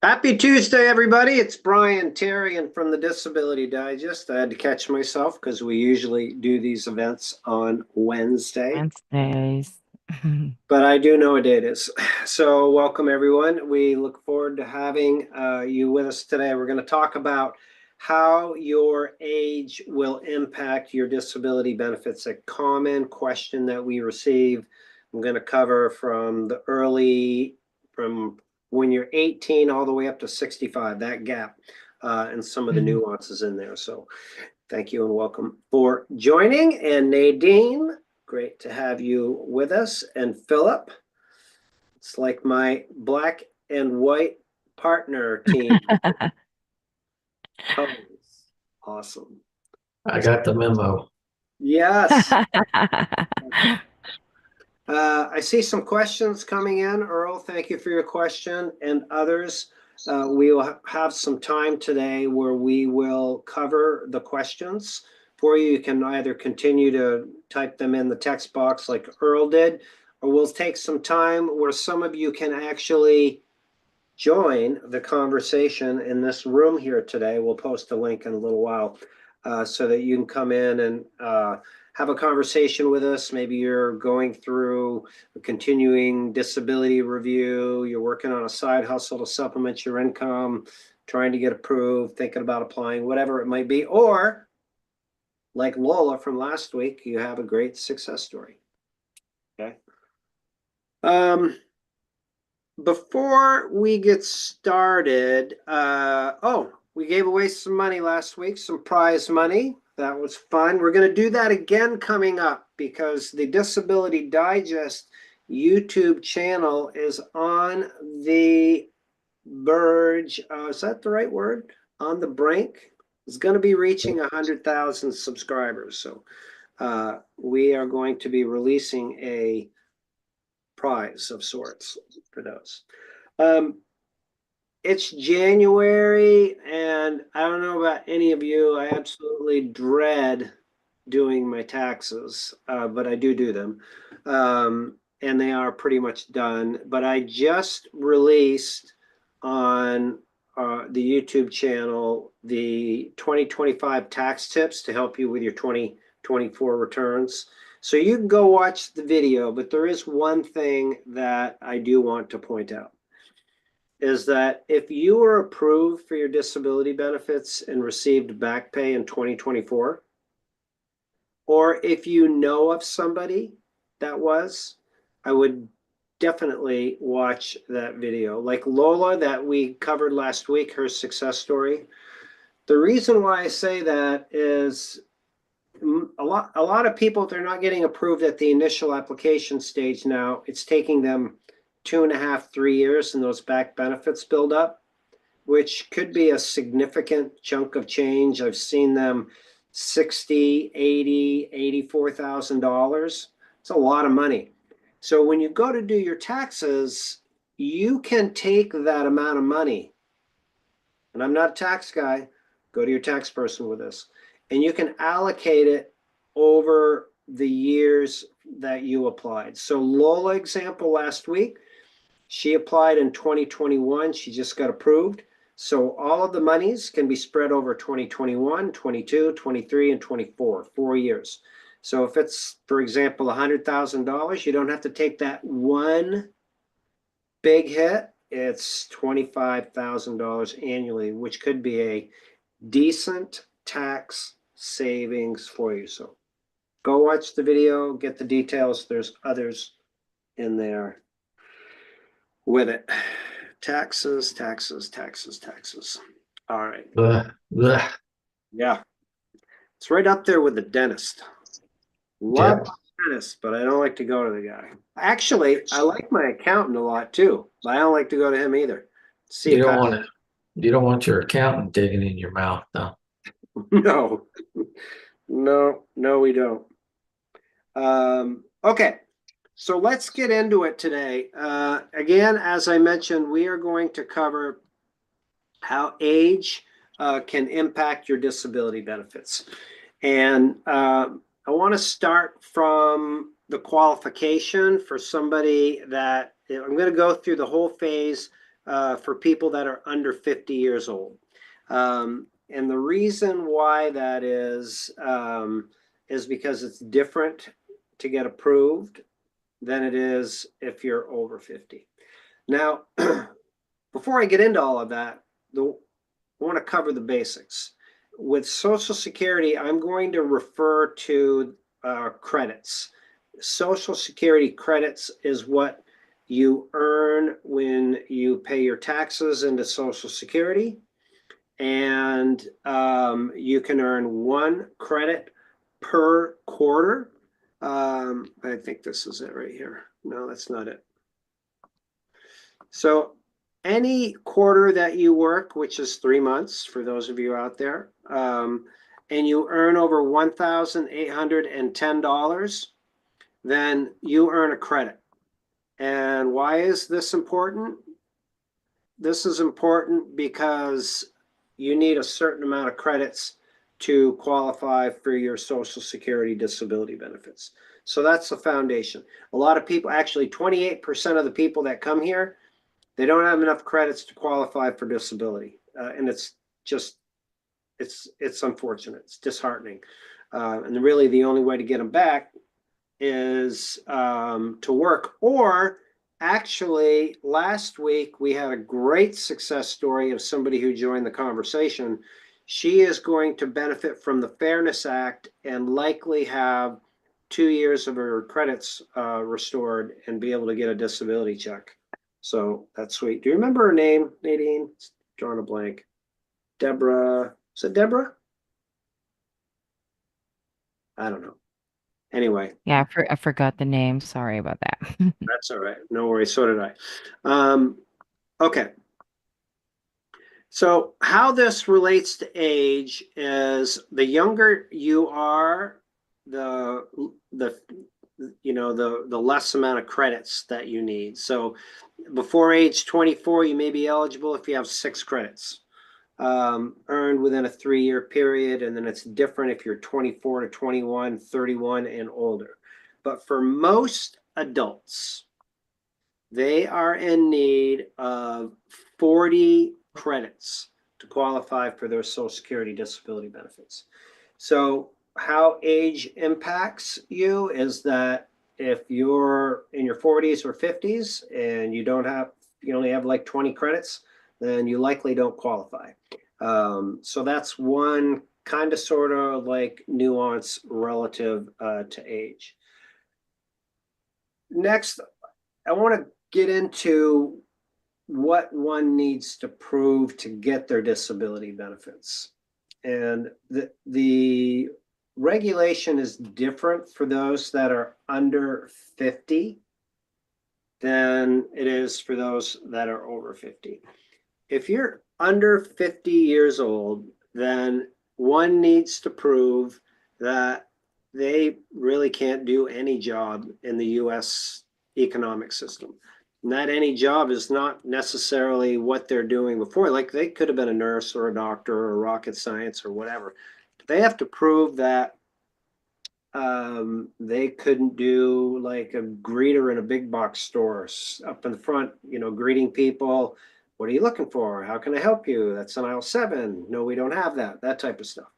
Happy Tuesday, everybody. It's Brian Terrian from the Disability Digest. I had to catch myself because we usually do these events on Wednesdays. But I do know what day it is. So welcome, everyone. We look forward to having you with us today. We're going to talk about how your age will impact your disability benefits. A common question that we receive. I'm going to cover from when you're 18 all the way up to 65, that gap, and some of the nuances in there. So thank you and welcome for joining. And Nadine, great to have you with us. And Philip, it's like my black and white partner team. Oh, awesome. I got the memo. Yes. I see some questions coming in. Earl, thank you for your question, and others. We will have some time today where we will cover the questions for you. You can either continue to type them in the text box like Earl did, or we'll take some time where some of you can actually join the conversation in this room here today. We'll post a link in a little while so that you can come in and have a conversation with us. Maybe you're going through a continuing disability review, you're working on a side hustle to supplement your income, trying to get approved, thinking about applying, whatever it might be. Or like Lola from last week, you have a great success story. Okay. Before we get started, we gave away some money last week, some prize money. That was fun. We're going to do that again coming up because the Disability Digest YouTube channel is on the verge. Is that the right word? On the brink. It's going to be reaching 100,000 subscribers. So we are going to be releasing a prize of sorts for those. It's January, and I don't know about any of you. I absolutely dread doing my taxes, but I do them. And they are pretty much done. But I just released on the YouTube channel the 2025 tax tips to help you with your 2024 returns. So you can go watch the video, but there is one thing that I do want to point out. Is that if you were approved for your disability benefits and received back pay in 2024, or if you know of somebody that was, I would definitely watch that video. Like Lola that we covered last week, her success story. The reason why I say that is a lot of people, they're not getting approved at the initial application stage now. It's taking them 2.5, 3 years, and those back benefits build up, which could be a significant chunk of change. I've seen them $60,000, $80,000, $84,000. It's a lot of money. So when you go to do your taxes, you can take that amount of money, and I'm not a tax guy, go to your tax person with this, and you can allocate it over the years that you applied. So Lola example last week, she applied in 2021. She just got approved. So all of the monies can be spread over 2021, 22, 23, and 24, 4 years. So if it's, for example, $100,000, you don't have to take that one big hit. It's $25,000 annually, which could be a decent tax savings for you. So go watch the video, get the details. There's others in there with it. Taxes, taxes, taxes, taxes. All right. Bleh. Yeah. It's right up there with the dentist. Love Yep. the dentist, but I don't like to go to the guy. Actually, I like my accountant a lot too, but I don't like to go to him either. See You you, don't Kyle. want to, you don't want your accountant digging in your mouth, though. No, no, we don't. Okay, so let's get into it today. Again, as I mentioned, we are going to cover how age can impact your disability benefits. And I want to start from the qualification for somebody that I'm going to go through the whole phase for people that are under 50 years old. And the reason why that is because it's different to get approved than it is if you're over 50. Now, before I get into all of that, I want to cover the basics. With Social Security, I'm going to refer to credits. Social Security credits is what you earn when you pay your taxes into Social Security. And you can earn 1 credit per quarter. I think this is it right here. No, that's not it. So any quarter that you work, which is 3 months for those of you out there, and you earn over $1,810, then you earn a credit. And why is this important? This is important because you need a certain amount of credits to qualify for your Social Security disability benefits. So that's the foundation. A lot of people, actually 28% of the people that come here, they don't have enough credits to qualify for disability. And it's just, it's unfortunate. It's disheartening. And really the only way to get them back is to work. Or actually, last week we had a great success story of somebody who joined the conversation. She is going to benefit from the Fairness Act and likely have 2 years of her credits restored and be able to get a disability check. So that's sweet. Do you remember her name, Nadine? It's drawing a blank. Deborah. Is it Deborah? I don't know. Anyway. Yeah, I forgot the name. Sorry about that. That's all right. No worries. So did I. Okay. So how this relates to age is the younger you are, the less amount of credits that you need. So before age 24, you may be eligible if you have 6 credits earned within a 3-year period. And then it's different if you're 24 to 21, 31 and older. But for most adults, they are in need of 40 credits to qualify for their Social Security disability benefits. So how age impacts you is that if you're in your 40s or 50s and you only have like 20 credits, then you likely don't qualify. So that's one kind of sort of like nuance relative to age. Next, I want to get into what one needs to prove to get their disability benefits. And the regulation is different for those that are under 50 than it is for those that are over 50. If you're under 50 years old, then one needs to prove that they really can't do any job in the US economic system. And that any job is not necessarily what they're doing before. Like they could have been a nurse or a doctor or rocket science or whatever. they have to prove that they couldn't do like a greeter in a big box store up in the front, greeting people. What are you looking for? How can I help you? That's on aisle 7. No, we don't have that. That type of stuff.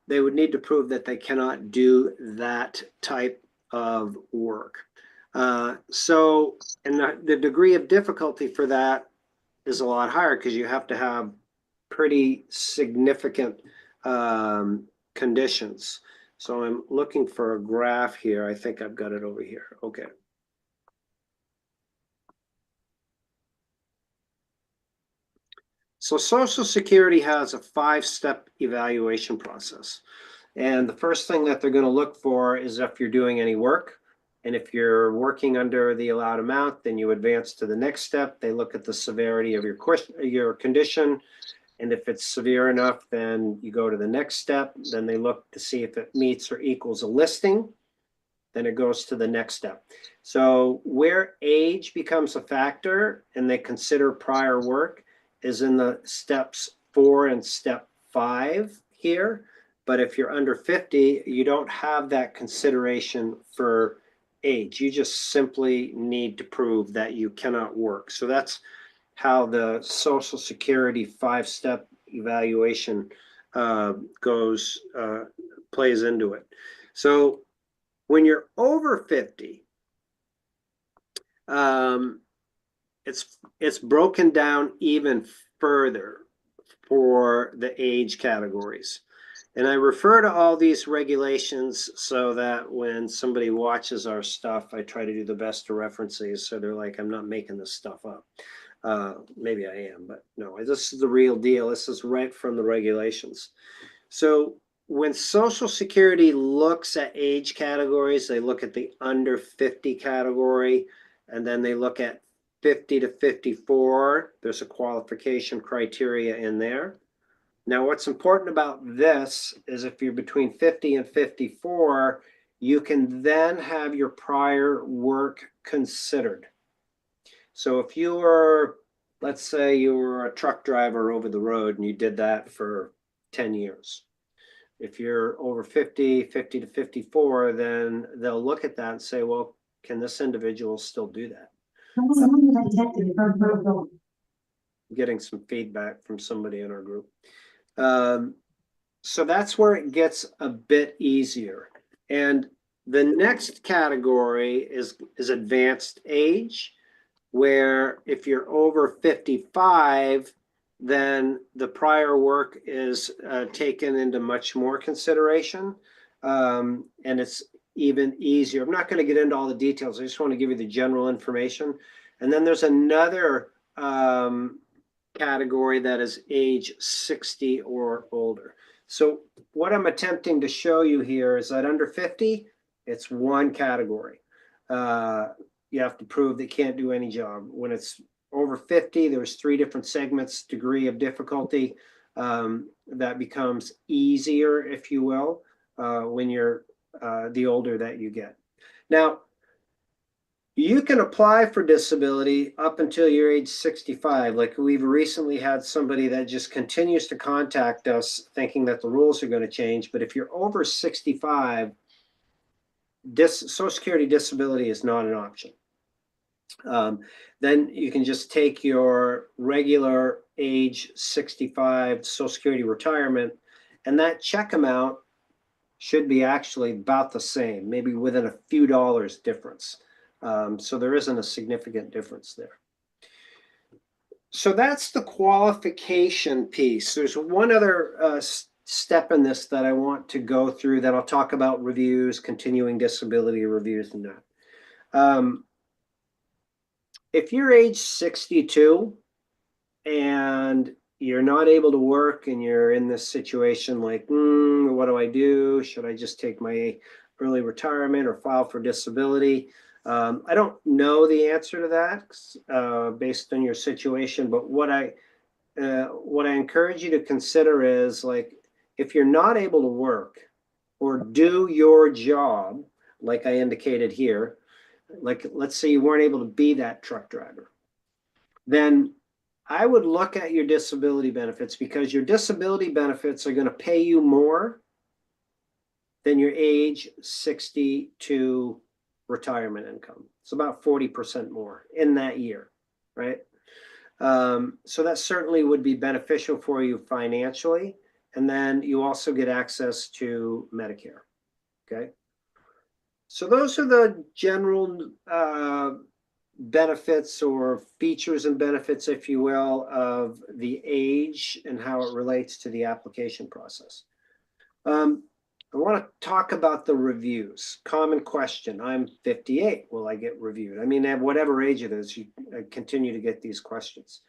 They would need to prove that they cannot do that type of work. And the degree of difficulty for that is a lot higher because you have to have pretty significant conditions. So I'm looking for a graph here. I think I've got it over here. Okay. So Social Security has a 5-step evaluation process. And the first thing that they're going to look for is if you're doing any work. And if you're working under the allowed amount, then you advance to the next step. They look at the severity of your condition. And if it's severe enough, then you go to the next step. Then they look to see if it meets or equals a listing. Then it goes to the next step. So where age becomes a factor and they consider prior work is in the steps 4 and step 5 here. But if you're under 50, you don't have that consideration for age. You just simply need to prove that you cannot work. So that's how the Social Security 5-step evaluation plays into it. So when you're over 50, it's broken down even further for the age categories. And I refer to all these regulations so that when somebody watches our stuff, I try to do the best to reference these. So they're like, I'm not making this stuff up. Maybe I am, but no, this is the real deal. This is right from the regulations. So when Social Security looks at age categories, they look at the under 50 category, and then they look at 50 to 54. There's a qualification criteria in there. Now, what's important about this is if you're between 50 and 54, you can then have your prior work considered. So if you were, let's say you were a truck driver over the road and you did that for 10 years. If you're over 50 to 54, then they'll look at that and say, well, can this individual still do that? Getting some feedback from somebody in our group. So that's where it gets a bit easier. And the next category is advanced age, where if you're over 55, then the prior work is taken into much more consideration. And it's even easier. I'm not going to get into all the details. I just want to give you the general information. And then there's another category that is age 60 or older. So what I'm attempting to show you here is that under 50, it's one category. You have to prove they can't do any job. When it's over 50, there's 3 different segments, degree of difficulty. That becomes easier, if you will, when you're the older that you get. Now, you can apply for disability up until you're age 65. Like we've recently had somebody that just continues to contact us thinking that the rules are going to change. But if you're over 65, Social Security disability is not an option. Then you can just take your regular age 65 Social Security retirement, and that check amount should be actually about the same, maybe within a few dollars difference. So there isn't a significant difference there. So that's the qualification piece. There's one other step in this that I want to go through that I'll talk about reviews, continuing disability reviews and that. If you're age 62 and you're not able to work and you're in this situation like, what do I do? Should I just take my early retirement or file for disability? I don't know the answer to that based on your situation, but what I encourage you to consider is like, if you're not able to work or do your job, like I indicated here, like let's say you weren't able to be that truck driver, then I would look at your disability benefits, because your disability benefits are going to pay you more than your age 62 retirement income. It's about 40% more in that year, right? So that certainly would be beneficial for you financially. And then you also get access to Medicare. Okay. So those are the general benefits or features and benefits, if you will, of the age and how it relates to the application process. I want to talk about the reviews. Common question. I'm 58. Will I get reviewed? I mean, at whatever age it is, you continue to get these questions.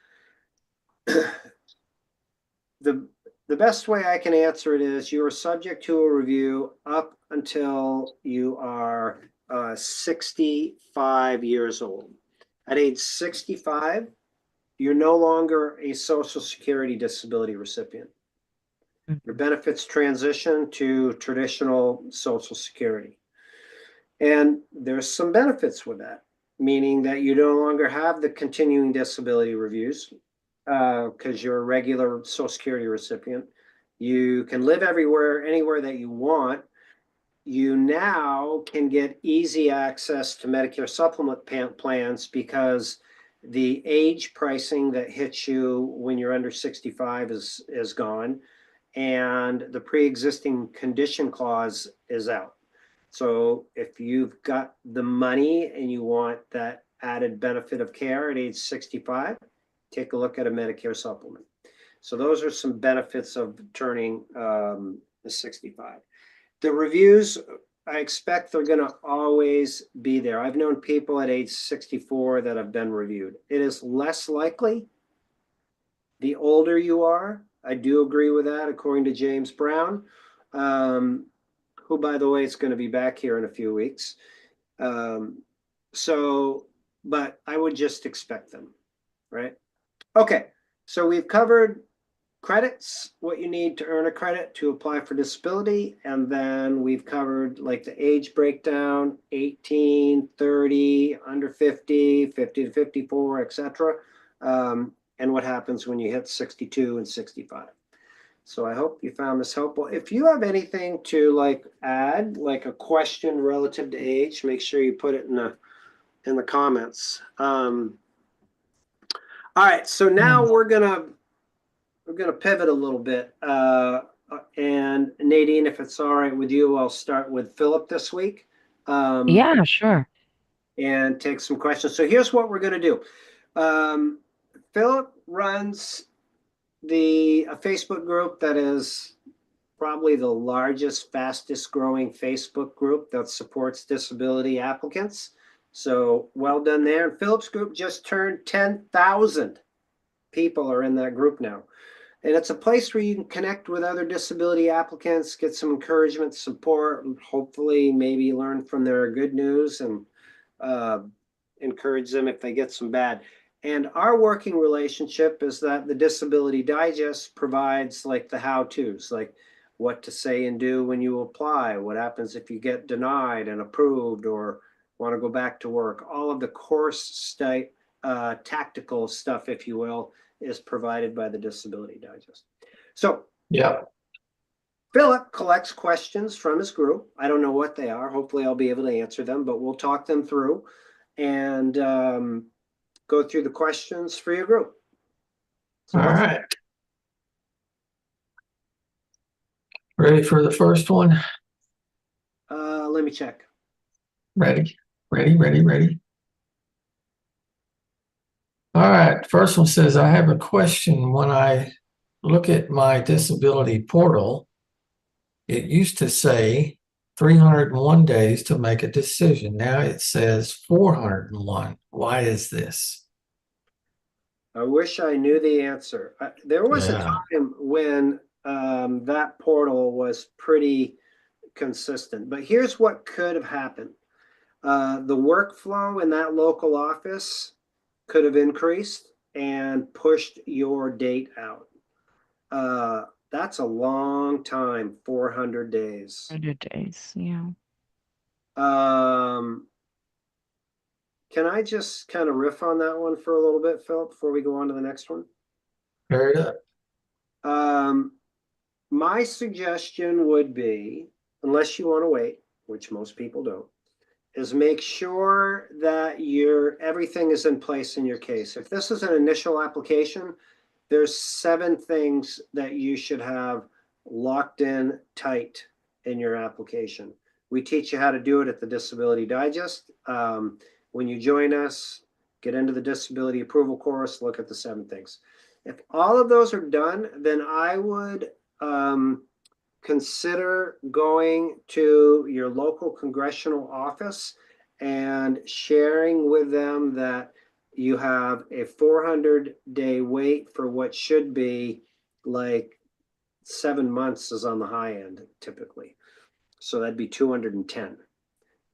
The best way I can answer it is you are subject to a review up until you are 65 years old. At age 65, you're no longer a Social Security disability recipient. Your benefits transition to traditional Social Security. And there's some benefits with that, meaning that you no longer have the continuing disability reviews because you're a regular Social Security recipient. You can live everywhere, anywhere that you want. You now can get easy access to Medicare supplement plans because the age pricing that hits you when you're under 65 is gone, and the pre-existing condition clause is out. So if you've got the money and you want that added benefit of care at age 65, take a look at a Medicare supplement. So those are some benefits of turning 65. The reviews, I expect they're going to always be there. I've known people at age 64 that have been reviewed. It is less likely the older you are. I do agree with that, according to James Brown, who, by the way, is going to be back here in a few weeks. But I would just expect them, right? Okay, so we've covered credits, what you need to earn a credit to apply for disability, and then we've covered like the age breakdown, 18, 30, under 50, 50 to 54, etc. And what happens when you hit 62 and 65. So I hope you found this helpful. If you have anything to like add, like a question relative to age, make sure you put it in the comments. All right, so now we're gonna pivot a little bit. And Nadine, if it's all right with you, I'll start with Philip this week. Yeah, sure. And take some questions. So here's what we're gonna do. Philip runs a Facebook group that is probably the largest, fastest growing Facebook group that supports disability applicants. So well done there. And Philip's group just turned 10,000 people are in that group now. And it's a place where you can connect with other disability applicants, get some encouragement, support, and hopefully maybe learn from their good news and encourage them if they get some bad. And our working relationship is that the Disability Digest provides like the how-tos, like what to say and do when you apply, what happens if you get denied and approved or want to go back to work. All of the course tactical stuff, if you will, is provided by the Disability Digest. So Yeah. Philip collects questions from his group. I don't know what they are. Hopefully I'll be able to answer them, but we'll talk them through and go through the questions for your group. So All right. Ready for the first one? Let me check. Ready. All right. First one says, I have a question. When I look at my disability portal, it used to say 301 days to make a decision. Now it says 401. Why is this? I wish I knew the answer. There was a Yeah. time when that portal was pretty consistent, but here's what could have happened. The workflow in that local office could have increased and pushed your date out. That's a long time, 400 days. 100 days. Yeah. can I just kind of riff on that one for a little bit, Philip, before we go on to the next one? Pair it up. My suggestion would be, unless you want to wait, which most people don't, is make sure that everything is in place in your case. If this is an initial application, there's 7 things that you should have locked in tight in your application. We teach you how to do it at the Disability Digest. When you join us, get into the disability approval course, look at the 7 things. If all of those are done, then I would consider going to your local congressional office and sharing with them that you have a 400-day wait for what should be like 7 months is on the high end typically. So that'd be 210,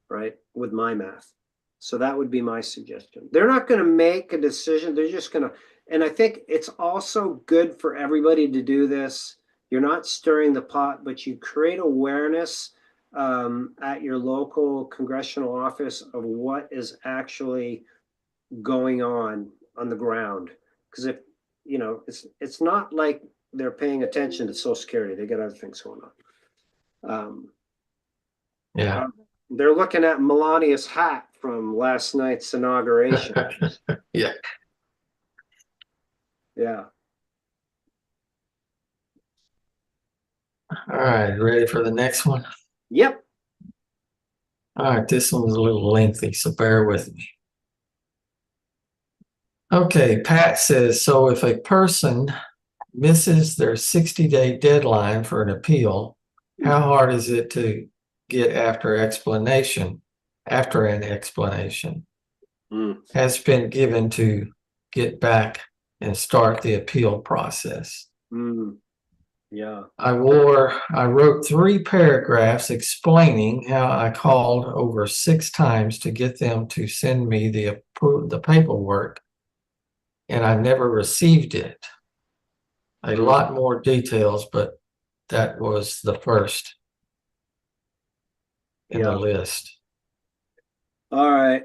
right? With my math. So that would be my suggestion. They're not going to make a decision. They're just going to, and I think it's also good for everybody to do this. You're not stirring the pot, but you create awareness at your local congressional office of what is actually going on the ground. Because if you know, it's not like they're paying attention to Social Security. They got other things going on. Yeah. They're looking at Melania's hat from last night's inauguration. Yeah. Yeah. All right. Ready for the next one? Yep. All right. This one's a little lengthy, so bear with me. Okay. Pat says, so if a person misses their 60-day deadline for an appeal, how hard is it to get after an explanation has been given to get back and start the appeal process? Yeah. I wrote 3 paragraphs explaining how I called over 6 times to get them to send me the paperwork, and I never received it. A lot more details, but that was the first in the list. All right.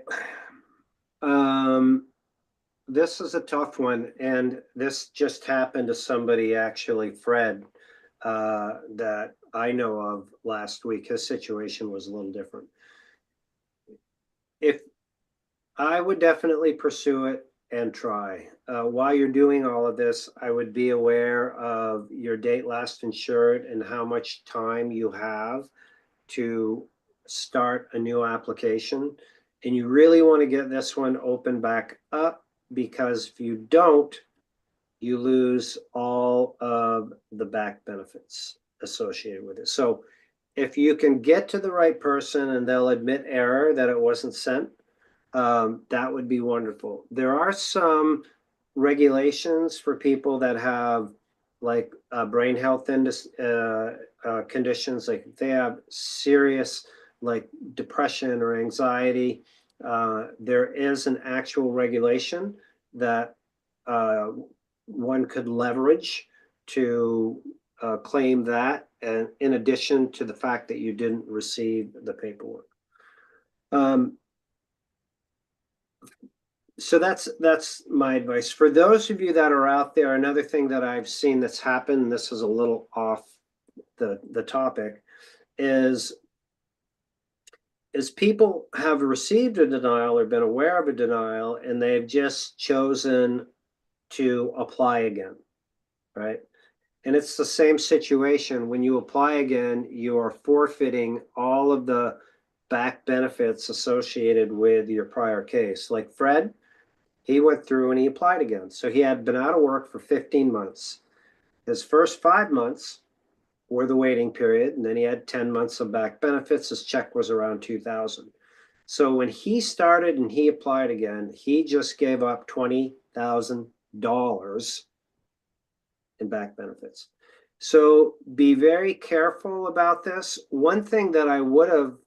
This is a tough one, and this just happened to somebody, actually, Fred, that I know of last week. His situation was a little different. If I would definitely pursue it and try. While you're doing all of this, I would be aware of your date last insured and how much time you have to start a new application. And you really want to get this one open back up, because if you don't, you lose all of the back benefits associated with it. So if you can get to the right person and they'll admit error, that it wasn't sent, that would be wonderful. There are some regulations for people that have like brain health conditions, like if they have serious like depression or anxiety. There is an actual regulation that one could leverage to claim that, and in addition to the fact that you didn't receive the paperwork. So that's my advice. For those of you that are out there, another thing that I've seen that's happened, this is a little off the topic, is people have received a denial or been aware of a denial, and they've just chosen to apply again, right? And it's the same situation. When you apply again, you are forfeiting all of the back benefits associated with your prior case. Like Fred, he went through and he applied again. So he had been out of work for 15 months. His first 5 months were the waiting period, and then he had 10 months of back benefits. His check was around $2,000. So when he started and he applied again, he just gave up $20,000 in back benefits. So be very careful about this. One thing that I would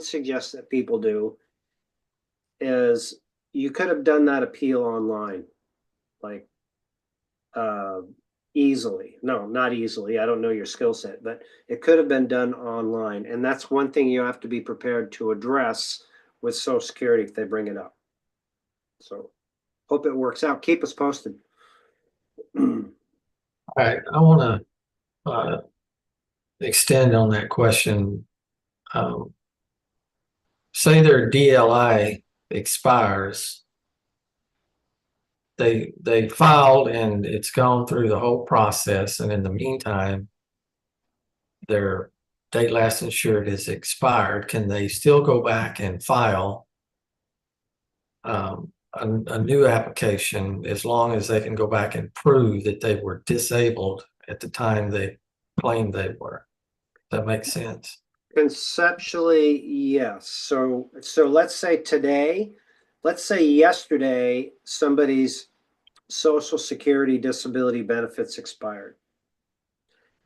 suggest that people do is you could have done that appeal online, like easily. No, not easily. I don't know your skill set, but it could have been done online. And that's one thing you have to be prepared to address with Social Security if they bring it up. So hope it works out. Keep us posted. All right, I want to extend on that question. Say their DLI expires. They filed and it's gone through the whole process, and in the meantime, their date last insured is expired. Can they still go back and file a new application as long as they can go back and prove that they were disabled at the time they claimed they were? Does that make sense? Conceptually, yes. So let's say yesterday, somebody's Social Security disability benefits expired.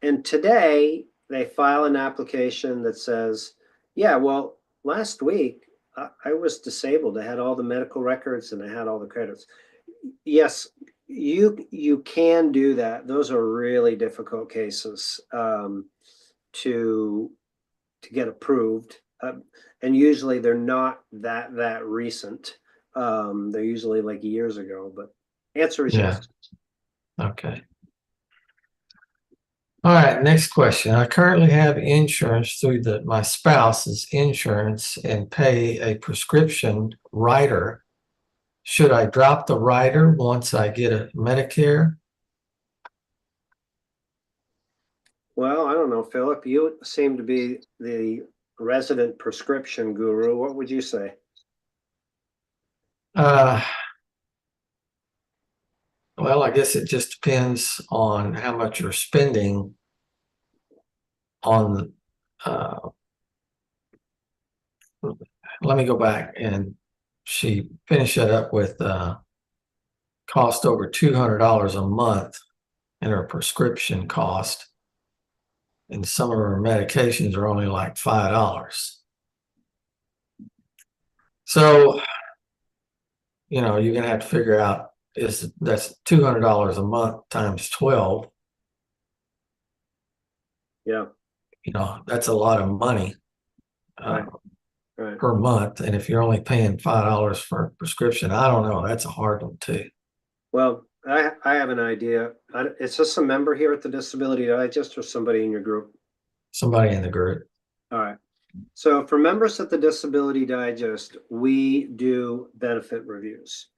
And today they file an application that says, yeah, well, last week I was disabled. I had all the medical records and I had all the credits. Yes, you can do that. Those are really difficult cases to get approved. And usually they're not that recent. They're usually like years ago, but answer is yes. Okay. All right, next question. I currently have insurance through my spouse's insurance and pay a prescription writer. Should I drop the writer once I get a Medicare? Well, I don't know, Philip. You seem to be the resident prescription guru. What would you say? Well, I guess it just depends on how much you're spending on. Let me go back, and she finished it up with cost over $200 a month in her prescription cost, and some of her medications are only like $5. So, you're gonna have to figure out that's $200 a month times 12. Yeah. That's a lot of money Right. per month. And if you're only paying $5 for a prescription, I don't know. That's a hard one too. Well, I have an idea. Is this a member here at the Disability Digest or somebody in your group? Somebody in the group. All right. So for members at the Disability Digest, we do benefit reviews.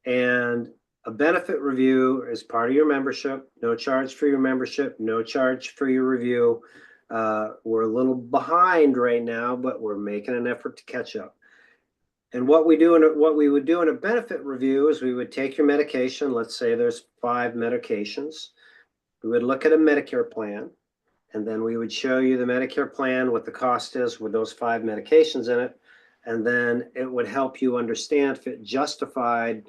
And a benefit review is part of your membership. No charge for your membership, no charge for your review. We're a little behind right now, but we're making an effort to catch up. And what we would do in a benefit review is we would take your medication. Let's say there's 5 medications. We would look at a Medicare plan, and then we would show you the Medicare plan, what the cost is with those 5 medications in it. And then it would help you understand if it justified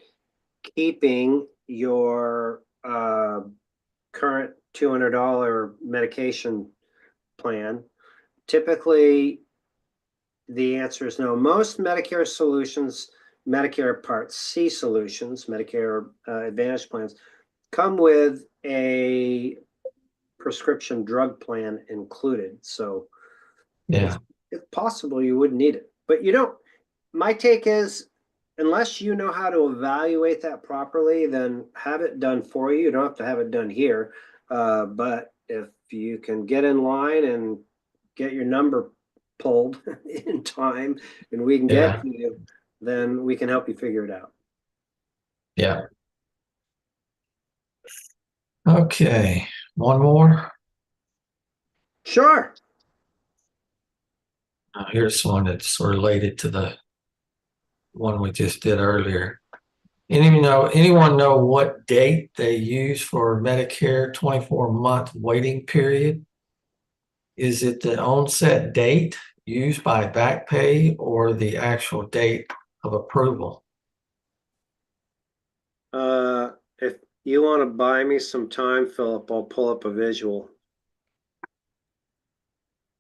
keeping your current $200 medication plan. Typically, the answer is no. Most Medicare solutions, Medicare Part C solutions, Medicare Advantage plans, come with a prescription drug plan included. So yeah, it's possible you wouldn't need it, but you don't. My take is, unless you know how to evaluate that properly, then have it done for you. You don't have to have it done here. But if you can get in line and get your number pulled in time and we can get to you, then we can help you figure it out. Yeah. Okay. One more. Sure. Here's one that's related to the one we just did earlier. Anyone know what date they use for Medicare 24-month waiting period? Is it the onset date used by back pay or the actual date of approval? If you want to buy me some time, Philip, I'll pull up a visual.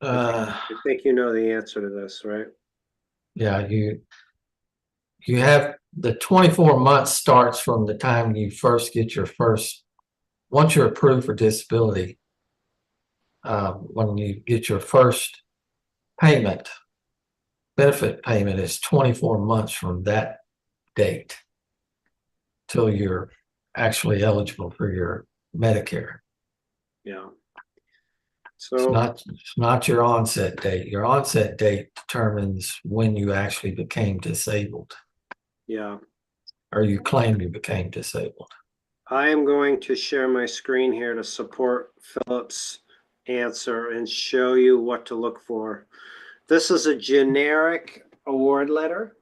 I think you know the answer to this, right? Yeah, you have the 24 months starts from the time you first get once you're approved for disability, when you get your first benefit payment is 24 months from that date. till you're actually eligible for your Medicare. Yeah. It's So, not your onset date. Your onset date determines when you actually became disabled, yeah, or you claim you became disabled. I am going to share my screen here to support Philip's answer and show you what to look for. This is a generic award letter.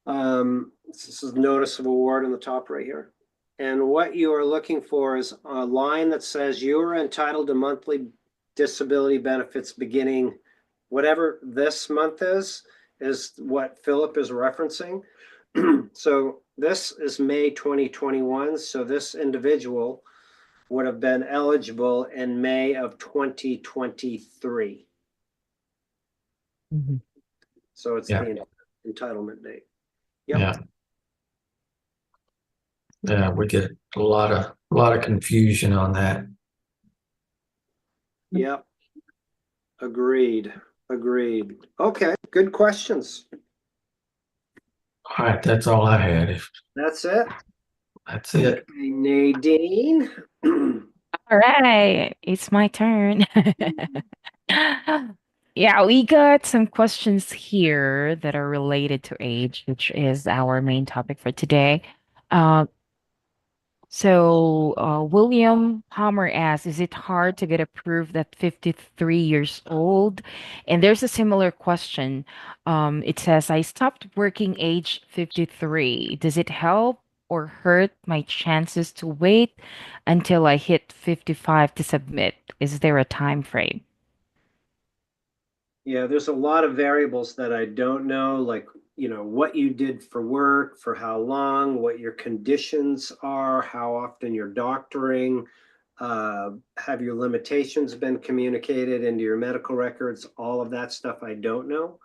This is notice of award in the top right here. And what you are looking for is a line that says you are entitled to monthly disability benefits beginning whatever this month is what Philip is referencing. So this is May 2021. So this individual would have been eligible in May of 2023. Mhm. So it's Yeah. the entitlement date. Yep. Yeah. Yeah, we get a lot of confusion on that. Yep. Agreed. Agreed. Okay. Good questions. All right, that's all I had. That's it. That's it. Okay, Nadine. All right, it's my turn. Yeah, we got some questions here that are related to age, which is our main topic for today. Uh, William Palmer asks, is it hard to get approved at 53 years old? And there's a similar question. It says, I stopped working age 53. Does it help or hurt my chances to wait until I hit 55 to submit? Is there a time frame? Yeah, there's a lot of variables that I don't know, like, what you did for work, for how long, what your conditions are, how often you're doctoring, have your limitations been communicated into your medical records? All of that stuff I don't know.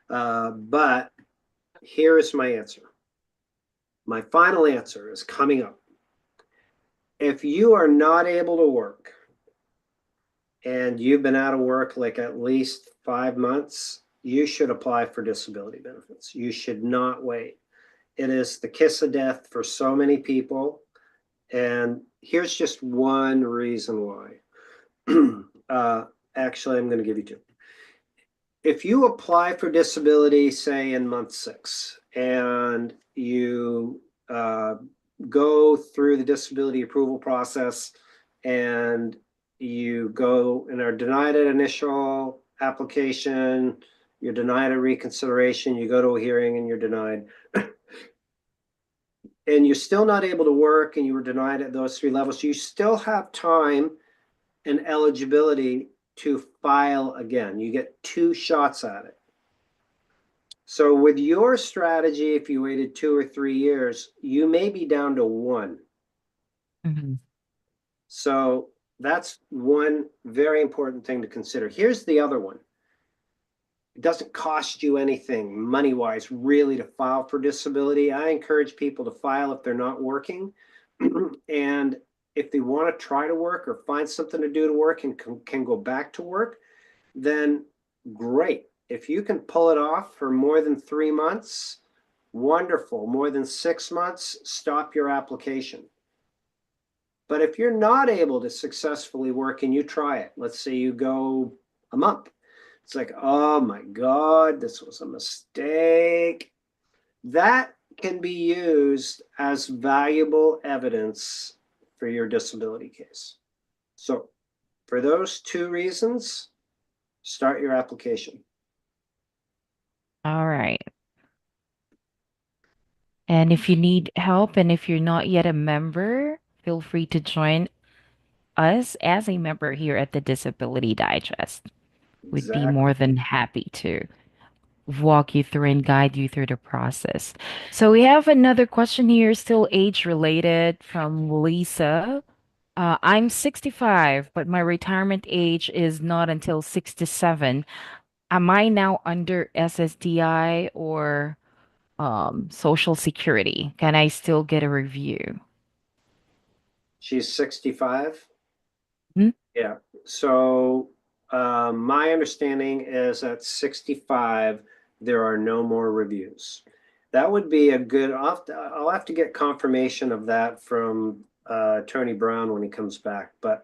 But here is my answer. My final answer is coming up. If you are not able to work and you've been out of work like at least 5 months, you should apply for disability benefits. You should not wait. It is the kiss of death for so many people. And here's just one reason why. Actually, I'm going to give you two. If you apply for disability, say in month 6, and you go through the disability approval process and you go and are denied an initial application, you're denied a reconsideration, you go to a hearing and you're denied, and you're still not able to work and you were denied at those 3 levels, you still have time and eligibility to file again. You get 2 shots at it. So with your strategy, if you waited 2 or 3 years, you may be down to 1. Mhm. So that's one very important thing to consider. Here's the other one. It doesn't cost you anything money-wise really to file for disability. I encourage people to file if they're not working. And if they want to try to work or find something to do to work and can go back to work, then great. If you can pull it off for more than 3 months, wonderful. More than 6 months, stop your application. But if you're not able to successfully work and you try it, let's say you go a month, it's like, oh my God, this was a mistake. That can be used as valuable evidence for your disability case. So for those 2 reasons, start your application. All right. And if you need help and if you're not yet a member, feel free to join us as a member here at the Disability Digest. We'd be Exactly. more than happy to walk you through and guide you through the process. So we have another question here, still age related from Lisa. I'm 65, but my retirement age is not until 67. Am I now under SSDI or Social Security? Can I still get a review? She's 65. Hmm? Yeah. So my understanding is at 65, there are no more reviews. That would be a good, I'll have to get confirmation of that from Attorney Brown when he comes back, but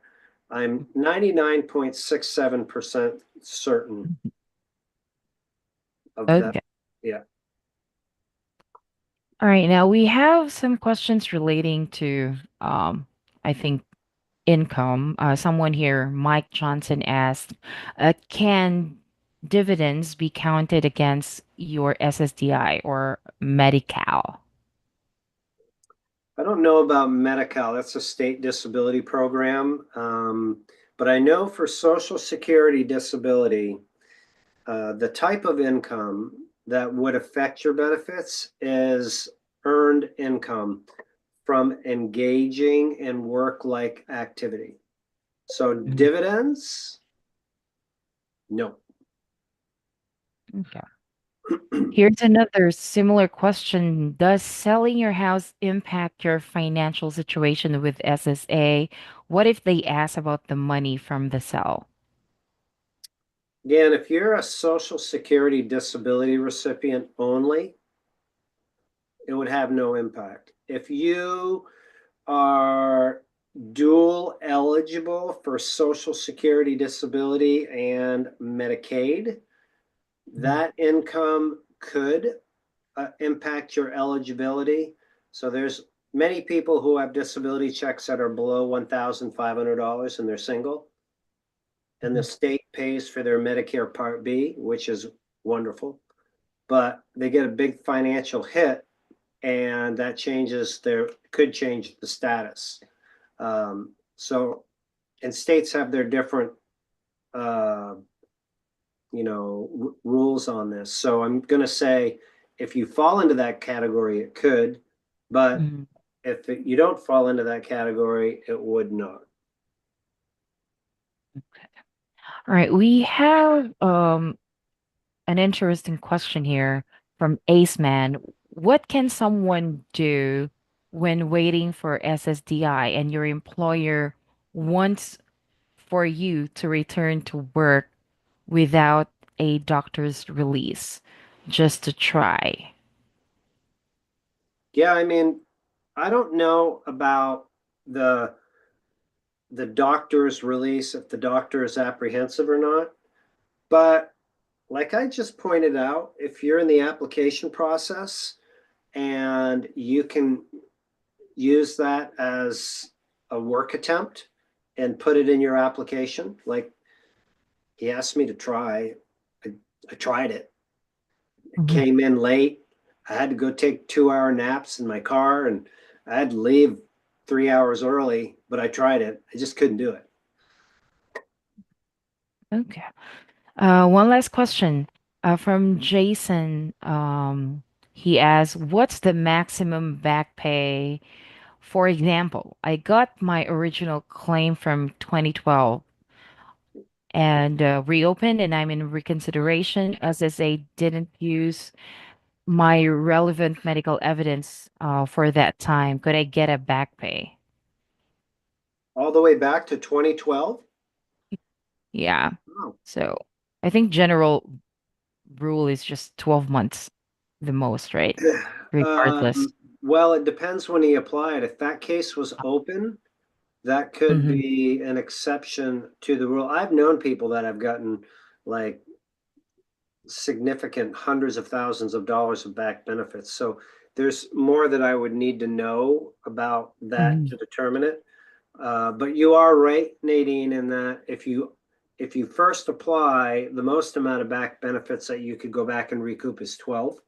I'm 99.67% certain of that. Okay. Yeah. All right. Now we have some questions relating to, I think, income. Someone here, Mike Johnson asked, can dividends be counted against your SSDI or Medi-Cal? I don't know about Medi-Cal. That's a state disability program. But I know for Social Security disability, the type of income that would affect your benefits is earned income from engaging in work-like activity. So Mhm. dividends, no. Okay. Here's another similar question. Does selling your house impact your financial situation with SSA? What if they ask about the money from the sale? Again, if you're a Social Security disability recipient only, it would have no impact. If you are dual eligible for Social Security disability and Medicaid, Mhm. that income could impact your eligibility. So there's many people who have disability checks that are below $1,500 and they're single. And the Mhm. state pays for their Medicare Part B, which is wonderful. But they get a big financial hit, and that could change the status. And states have their different, uh, rules on this. So I'm going to say if you fall into that category, it could, but Mhm. if you don't fall into that category, it would not. All right, we have an interesting question here from Ace Man. What can someone do when waiting for SSDI and your employer wants for you to return to work without a doctor's release just to try? Yeah, I mean, I don't know about the the doctor's release if the doctor is apprehensive or not, but like I just pointed out, if you're in the application process and you can use that as a work attempt and put it in your application. Like he asked me to try. I, I tried it. It Mhm. came in late. I had to go take 2 hour naps in my car and I had to leave 3 hours early, but I tried it. I just couldn't do it. Okay. One last question from Jason. He asks, "What's the maximum back pay? For example, I got my original claim from 2012 and reopened, and I'm in reconsideration. SSA didn't use my relevant medical evidence for that time. Could I get a back pay?" All the way back to 2012. Yeah. Oh. So I think general rule is just 12 months the most, right? Regardless. Well, it depends when he applied. If that case was open, that could Mm-hmm. be an exception to the rule. I've known people that have gotten like significant hundreds of thousands of dollars of back benefits. So there's more that I would need to know about that Hmm. to determine it. But you are right, Nadine, in that if you first apply, the most amount of back benefits that you could go back and recoup is 12.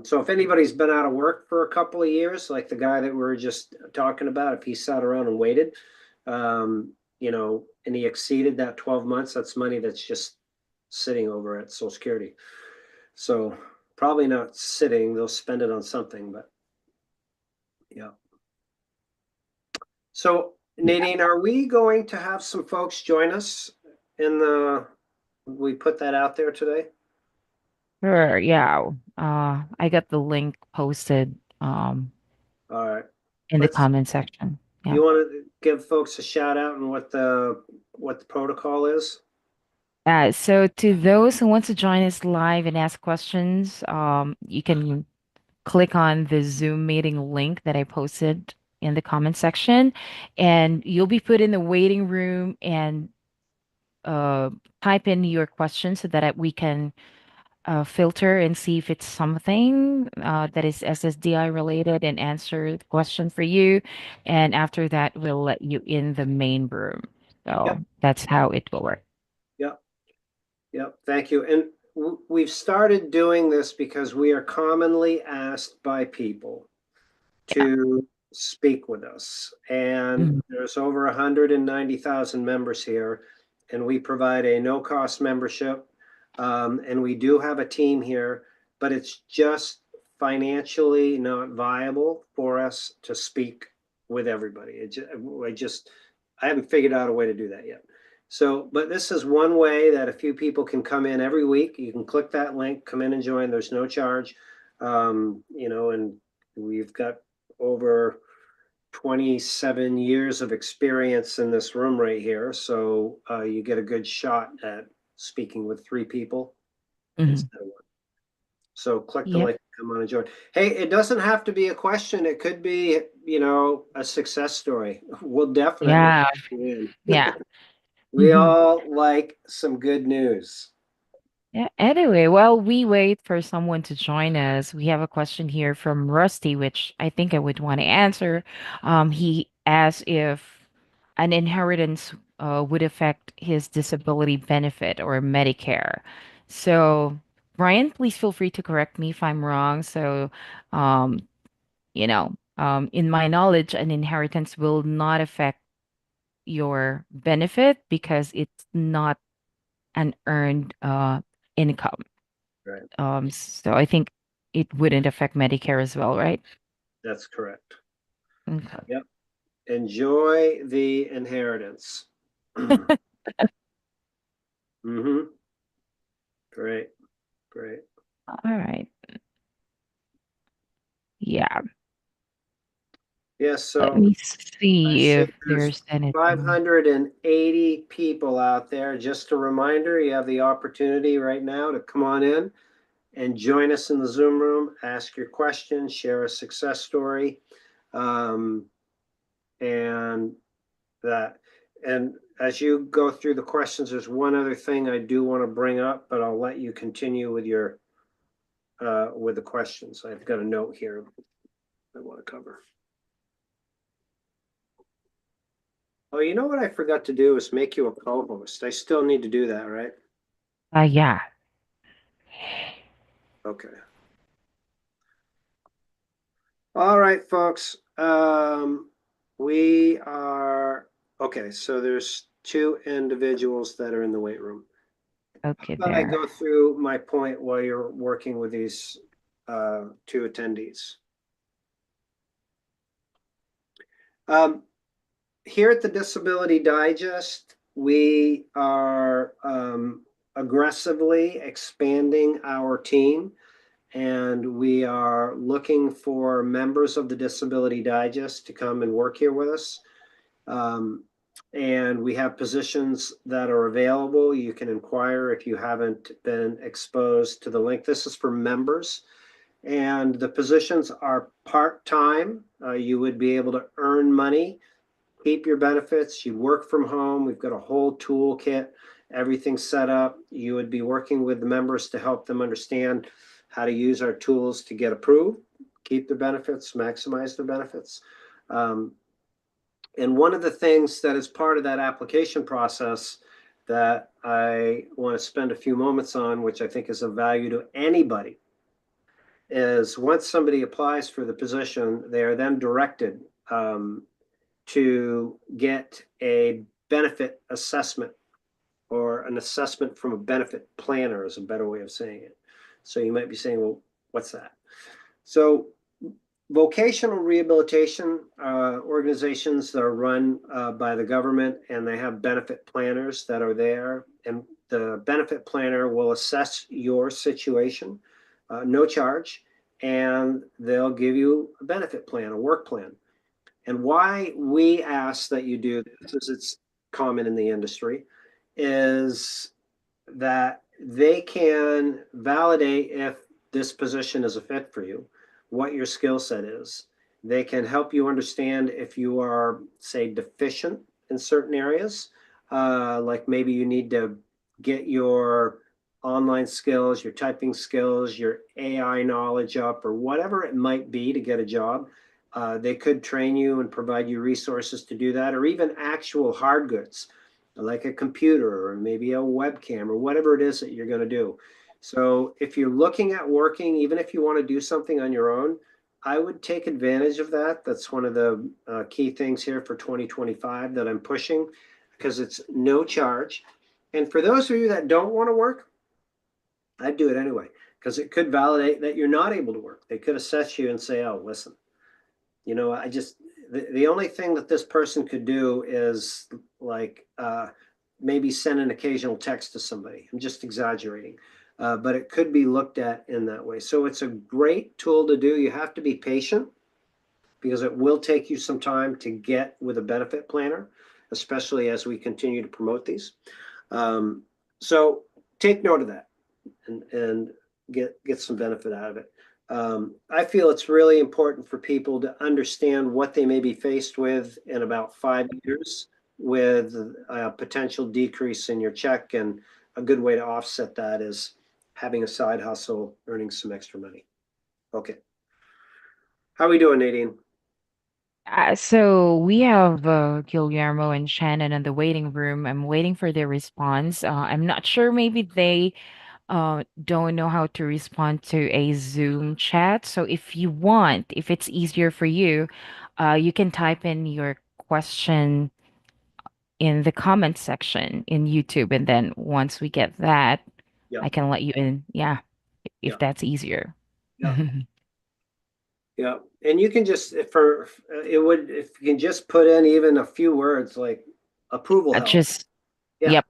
So if anybody's been out of work for a couple of years, like the guy that we were just talking about, if he sat around and waited, and he exceeded that 12 months, that's money that's just sitting over at Social Security. So probably not sitting, they'll spend it on something, but yeah. So Nadine, are we going to have some folks join us we put that out there today? Sure, yeah. I got the link posted All right. in the Let's, comment section. Yeah. you want to give folks a shout out and what the protocol is? So to those who want to join us live and ask questions, you can. click on the Zoom meeting link that I posted in the comment section, and you'll be put in the waiting room and uh, type in your question so that we can filter and see if it's something that is SSDI related and answer the question for you. And after that, we'll let you in the main room. So Yep, that's how it will work. yep, yep. Thank you. And we've started doing this because we are commonly asked by people to speak with us. And Mhm. there's over 190,000 members here, and we provide a no-cost membership. And we do have a team here, but it's just financially not viable for us to speak with everybody. I haven't figured out a way to do that yet. So, but this is one way that a few people can come in every week. You can click that link, come in and join. There's no charge. And we've got over 27 years of experience in this room right here. So you get a good shot at speaking with three people Mhm. instead of one. So click the Yep. link, come on and join. Hey, it doesn't have to be a question. It could be, a success story. We'll definitely Yeah. win. Yeah. We Hmm. all like some good news. Yeah. Anyway, while we wait for someone to join us, we have a question here from Rusty, which I think I would want to answer. He asked if an inheritance would affect his disability benefit or Medicare. So, Brian, please feel free to correct me if I'm wrong. So, um, in my knowledge, an inheritance will not affect your benefit because it's not an earned income. Right. So I think it wouldn't affect Medicare as well, right? That's correct. Okay. Yep. Enjoy the inheritance. Mm-hmm. Great. Great. All right. Yeah. Yes, Let so me I see see if there's there's anything. 580 people out there. Just a reminder, you have the opportunity right now to come on in and join us in the Zoom room, ask your questions, share a success story, um, and that. And as you go through the questions, there's one other thing I do want to bring up, but I'll let you continue with your with the questions. I've got a note here I want to cover. Oh, you know what I forgot to do is make you a co-host. I still need to do that, right? Yeah. Okay. All right, folks. We are okay. So there's two individuals that are in the weight room. Okay, But I there. go through my point while you're working with these two attendees. Um, Here at the Disability Digest, we are aggressively expanding our team, and we are looking for members of the Disability Digest to come and work here with us. Um, and we have positions that are available. You can inquire if you haven't been exposed to the link. This is for members, and the positions are part-time. You would be able to earn money, keep your benefits. You work from home. We've got a whole toolkit, everything set up. You would be working with the members to help them understand how to use our tools to get approved, keep their benefits, maximize their benefits. Um, and one of the things that is part of that application process that I want to spend a few moments on, which I think is of value to anybody, is once somebody applies for the position, they are then directed to get a benefit assessment, or an assessment from a benefit planner is a better way of saying it. So you might be saying, well, what's that? So vocational rehabilitation organizations that are run by the government, and they have benefit planners that are there, and the benefit planner will assess your situation, no charge, and they'll give you a benefit plan, a work plan. And why we ask that you do this, as it's common in the industry, is that they can validate if this position is a fit for you. what your skill set is. They can help you understand if you are, say, deficient in certain areas, like maybe you need to get your online skills, your typing skills, your AI knowledge up, or whatever it might be to get a job. They could train you and provide you resources to do that, or even actual hard goods like a computer or maybe a webcam or whatever it is that you're going to do. So if you're looking at working, even if you want to do something on your own, I would take advantage of that. That's one of the key things here for 2025 that I'm pushing because it's no charge. And for those of you that don't want to work, I'd do it anyway because it could validate that you're not able to work. They could assess you and say, oh, listen, the only thing that this person could do is like maybe send an occasional text to somebody. I'm just exaggerating, but it could be looked at in that way. So it's a great tool to do. You have to be patient because it will take you some time to get with a benefit planner, especially as we continue to promote these. So take note of that and get some benefit out of it. I feel it's really important for people to understand what they may be faced with in about 5 years with a potential decrease in your check. And a good way to offset that is having a side hustle, earning some extra money. Okay. How are we doing, Nadine? So we have Guillermo and Shannon in the waiting room. I'm waiting for their response. I'm not sure, maybe they don't know how to respond to a Zoom chat. So if you want, if it's easier for you, you can type in your question in the comment section in YouTube, and then once we get that, Yeah. I can let you in. Yeah, if Yeah. that's easier. Yeah. Yeah. And you can just, if you can just put in even a few words like approval help. Just, Yeah. yep,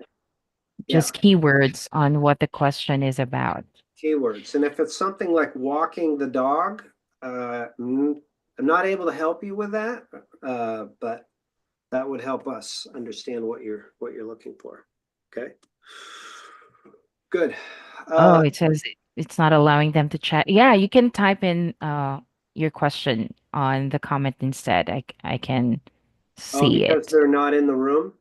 Yeah. just keywords on what the question is about. Keywords. And if it's something like walking the dog, I'm not able to help you with that, but that would help us understand what you're looking for. Okay. Good. Oh, it says it's not allowing them to chat. Yeah, you can type in your question on the comment instead. I can Oh, see because it. they're not in the room.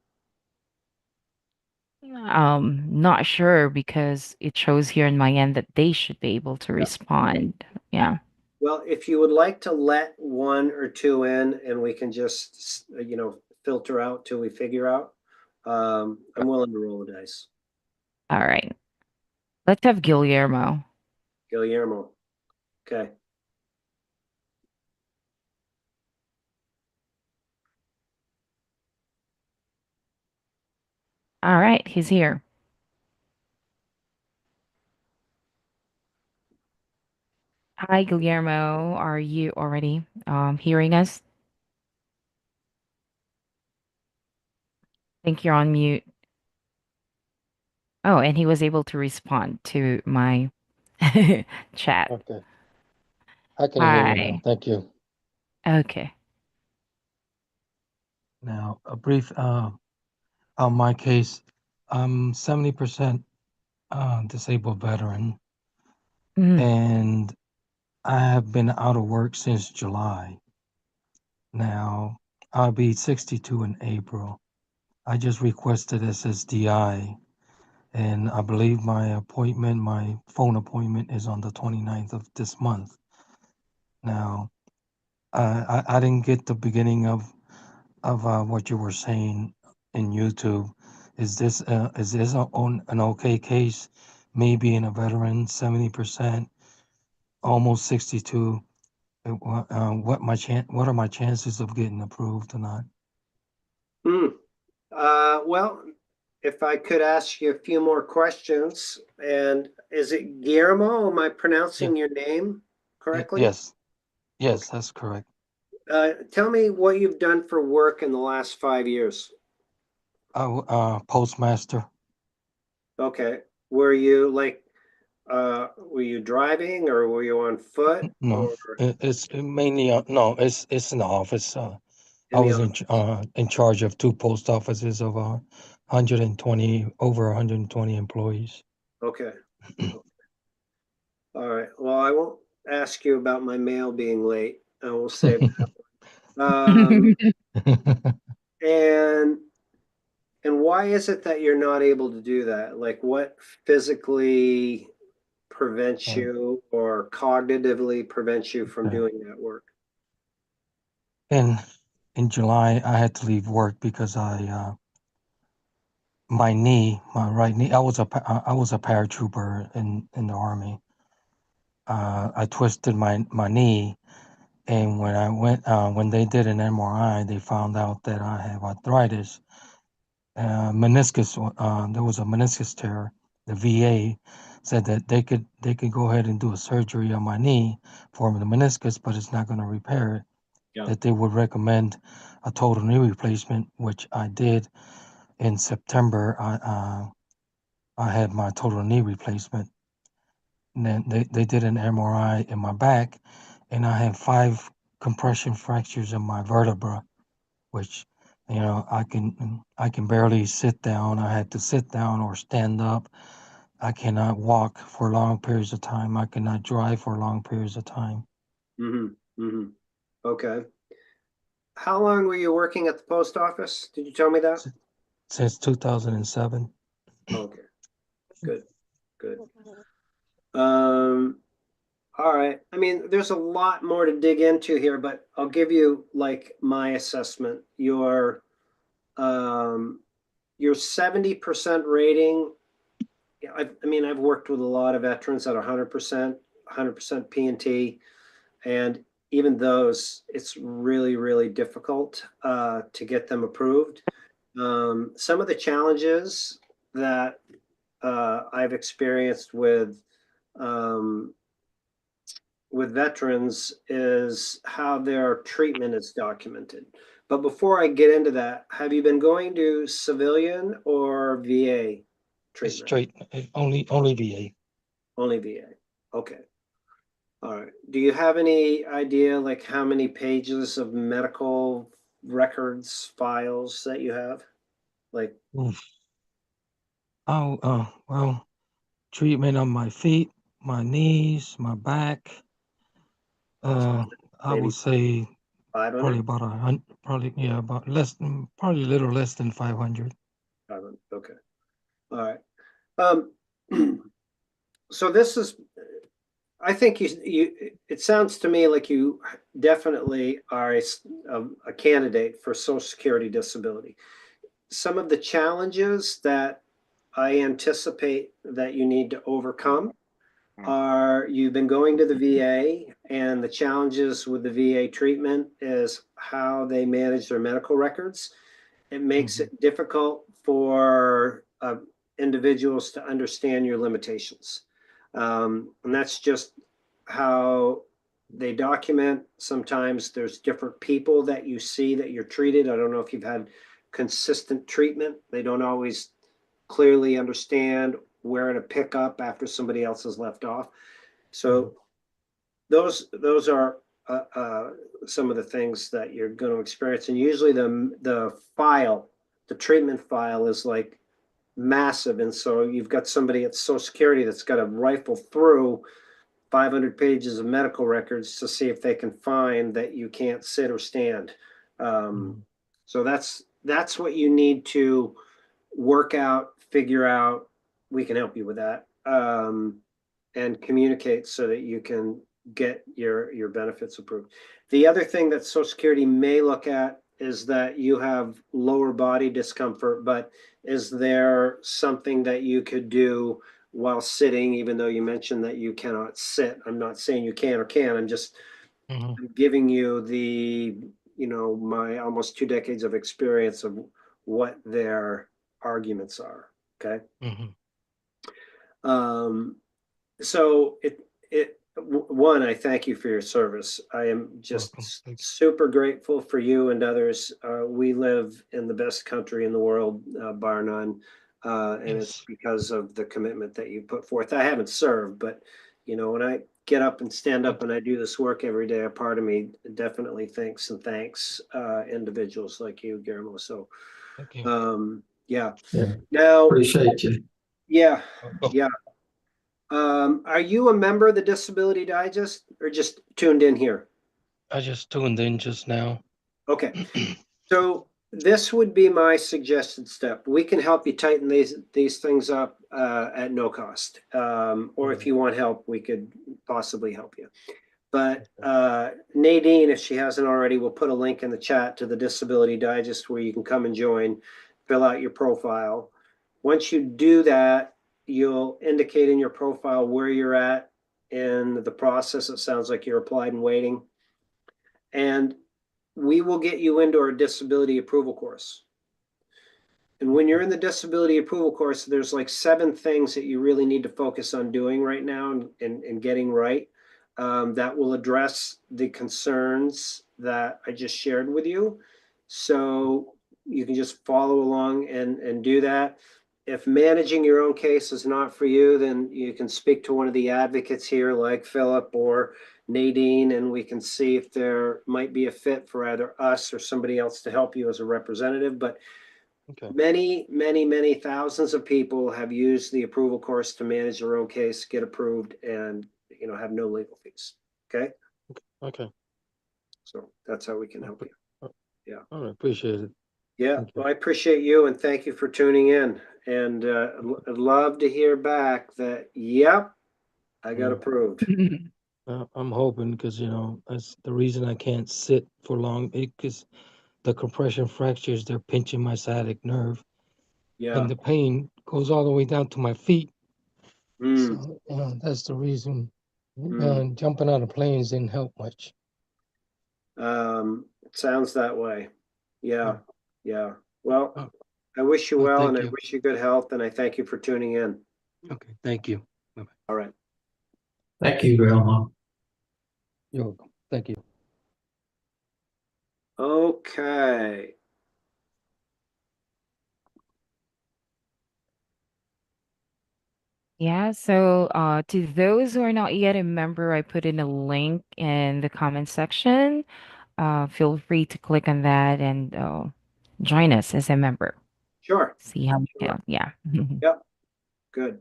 Not sure because it shows here in my end that they should be able to Yeah. respond. Yeah. Well, if you would like to let one or two in and we can just, filter out till we figure out, I'm willing to roll the dice. All right. Let's have Guillermo. Guillermo. Okay. All right, he's here. Hi, Guillermo. Are you already hearing us? I think you're on mute. Oh, and he was able to respond to my chat. Okay, I can hear you now. Hi. Thank you. Okay. Now, a brief on my case. I'm 70% disabled veteran, Mm. and I have been out of work since July. Now, I'll be 62 in April. I just requested SSDI, and I believe my phone appointment is on the 29th of this month. Now, I didn't get the beginning of what you were saying in YouTube. Is this an okay case? Me being a veteran, 70%, almost 62. What are my chances of getting approved or not? Well, if I could ask you a few more questions, and is it Guillermo? Am I Yeah. pronouncing your name correctly? Yes. Yes, Okay. that's correct. Tell me what you've done for work in the last 5 years. Postmaster. Okay. Were you driving or were you on foot No, or it's mainly no. It's in the office. I in the was office? in charge of two post offices of 120 over 120 employees. Okay. All right. Well, I won't ask you about my mail being late. I will save that. And why is it that you're not able to do that? Like, what physically prevents Okay. you or cognitively prevents you from Okay. doing that work? In July, I had to leave work because my knee, my right knee. I was a paratrooper in the Army. I twisted my knee, and when I went when they did an MRI, they found out that I have arthritis, meniscus. There was a meniscus tear. The VA said that they could go ahead and do a surgery on my knee for the meniscus, but it's not going to repair it. Yeah. That they would recommend a total knee replacement, which I did in September. I had my total knee replacement. And then they did an MRI in my back, and I have 5 compression fractures in my vertebra, which I can barely sit down. I had to sit down or stand up. I cannot walk for long periods of time. I cannot drive for long periods of time. Mm-hmm. Mm-hmm. Okay. How long were you working at the post office? Did you tell me that? Since 2007. Okay. Good. Good. Um, all right. I mean, there's a lot more to dig into here, but I'll give you like my assessment. Your 70% rating. Yeah, I mean, I've worked with a lot of veterans at 100% P&T, and even those, it's really, really difficult to get them approved. Some of the challenges that I've experienced um, with veterans is how their treatment is documented. But before I get into that, have you been going to civilian or VA It's treatment? straight, only VA. Only VA. Okay. All right. Do you have any idea like how many pages of medical records files that you have? Like, Oof. Oh, well, treatment on my feet, my knees, my back. I would maybe say probably 500? about 100, probably, yeah, about probably a little less than 500. 500. Okay. All right. So this is, I think it sounds to me like you definitely are a candidate for Social Security disability. Some of the challenges that I anticipate that you need to overcome are you've been going to the VA, and the challenges with the VA treatment is how they manage their medical records. It makes it difficult for individuals to understand your limitations. And that's just how they document. Sometimes there's different people that you see that you're treated. I don't know if you've had consistent treatment. They don't always clearly understand where to pick up after somebody else has left off. So those are some of the things that you're going to experience. And usually the treatment file is like massive. And so you've got somebody at Social Security that's got to rifle through 500 pages of medical records to see if they can find that you can't sit or stand. So that's what you need to work out, figure out. We can help you with that, and communicate so that you can get your benefits approved. The other thing that Social Security may look at is that you have lower body discomfort, but is there something that you could do while sitting, even though you mentioned that you cannot sit? I'm not saying you can or can't. I'm giving you my almost 2 decades of experience of what their arguments are. Okay. So one, I thank you for your service. I am just super grateful for you and others. We live in the best country in the world, bar none. And it's because of the commitment that you put forth. I haven't served, but when I get up and stand up and I do this work every day, a part of me definitely thanks individuals like you, Guillermo. So, Thank you. yeah. Yeah, Now, appreciate you. yeah, yeah. Are you a member of the Disability Digest or just tuned in here? I just tuned in just now. Okay, so this would be my suggested step. We can help you tighten these things up at no cost. Or if you want help, we could possibly help you. But Nadine, if she hasn't already, will put a link in the chat to the Disability Digest where you can come and join, fill out your profile. Once you do that, you'll indicate in your profile where you're at in the process. It sounds like you're applied and waiting. And we will get you into our disability approval course. And when you're in the disability approval course, there's like 7 things that you really need to focus on doing right now and getting right. That will address the concerns that I just shared with you. So you can just follow along and do that. If managing your own case is not for you, then you can speak to one of the advocates here like Philip or Nadine, and we can see if there might be a fit for either us or somebody else to help you as a representative. But Okay. many thousands of people have used the approval course to manage their own case, get approved, and have no legal fees. Okay. Okay. So that's how we can help you. Yeah. All right. Appreciate it. Yeah. Well, I appreciate you and thank you for tuning in. And I'd love to hear back that, yep, I got approved. I'm hoping because, that's the reason I can't sit for long because the compression fractures, they're pinching my sciatic nerve. Yeah. And the pain goes all the way down to my feet. Mm. So, that's the reason. Mm. Jumping out of planes didn't help much. It sounds that way. Yeah. Yeah. Well, Oh, I wish you well, well and thank I you. wish you good health and I thank you for tuning in. Okay. Thank you. Bye-bye. All right. Thank you, Grandma. You're welcome. Thank you. Okay. Yeah, so to those who are not yet a member, I put in a link in the comment section. Feel free to click on that and join us as a member. Sure. See how we Sure. can. Yeah. Yep. Good.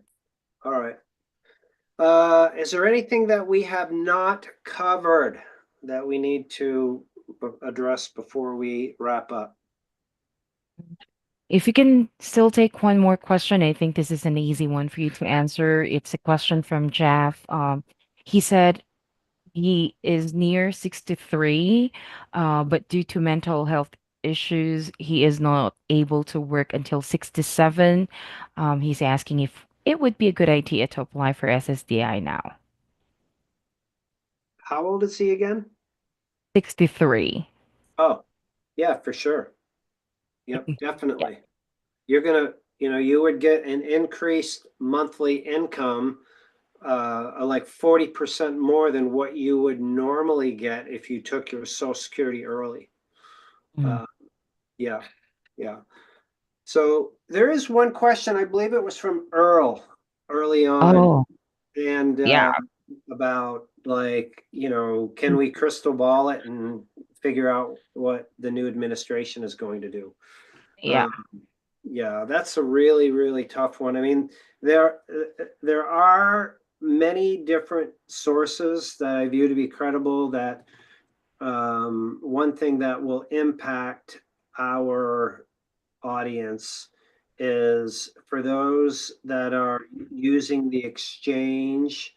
All right. Is there anything that we have not covered that we need to address before we wrap up? If you can still take one more question, I think this is an easy one for you to answer. It's a question from Jeff. He said he is near 63, but due to mental health issues, he is not able to work until 67. He's asking if it would be a good idea to apply for SSDI now. How old is he again? 63. Oh, yeah, for sure. Yep, Yeah. definitely. You're gonna, you would get an increased monthly income, like 40% more than what you would normally get if you took your Social Security early. Mm. Yeah, yeah. So there is one question, I believe it was from Earl early on, Oh, and yeah. about like, can we crystal ball it and figure out what the new administration is going to do? Yeah. Yeah, that's a really tough one. I mean, there are many different sources that I view to be credible that one thing that will impact our audience is for those that are using the exchange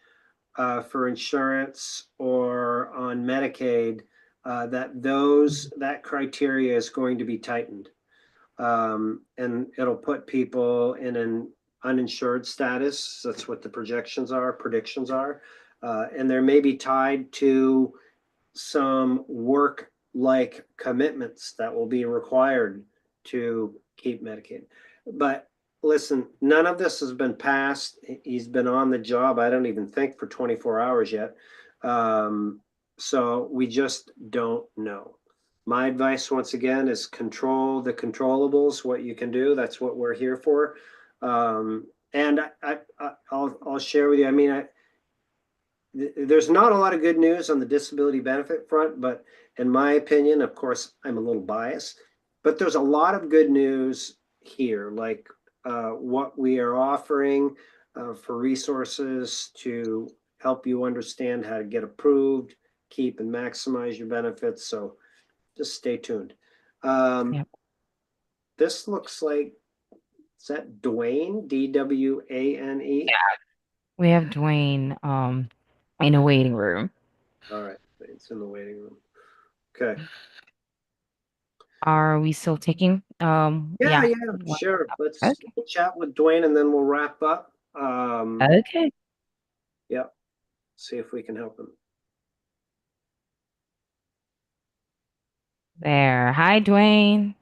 for insurance or on Medicaid, that criteria is going to be tightened. And it'll put people in an uninsured status. That's what the predictions are. And they're maybe tied to some work-like commitments that will be required to keep Medicaid. But listen, none of this has been passed. He's been on the job, I don't even think, for 24 hours yet. So we just don't know. My advice, once again, is control the controllables, what you can do. That's what we're here for. And I'll share with you. I mean, there's not a lot of good news on the disability benefit front, but in my opinion, of course, I'm a little biased, but there's a lot of good news here, like what we are offering for resources to help you understand how to get approved, keep and maximize your benefits. So just stay tuned. Yep. This looks like, is that Dwayne, D-W-A-N-E? We have Dwayne in a waiting room. All right, it's in the waiting room. Okay. Are we still taking Yeah, one- sure. Let's Okay. chat with Dwayne and then we'll wrap up. Okay. Yeah, see if we can help him. There. Hi, Dwayne.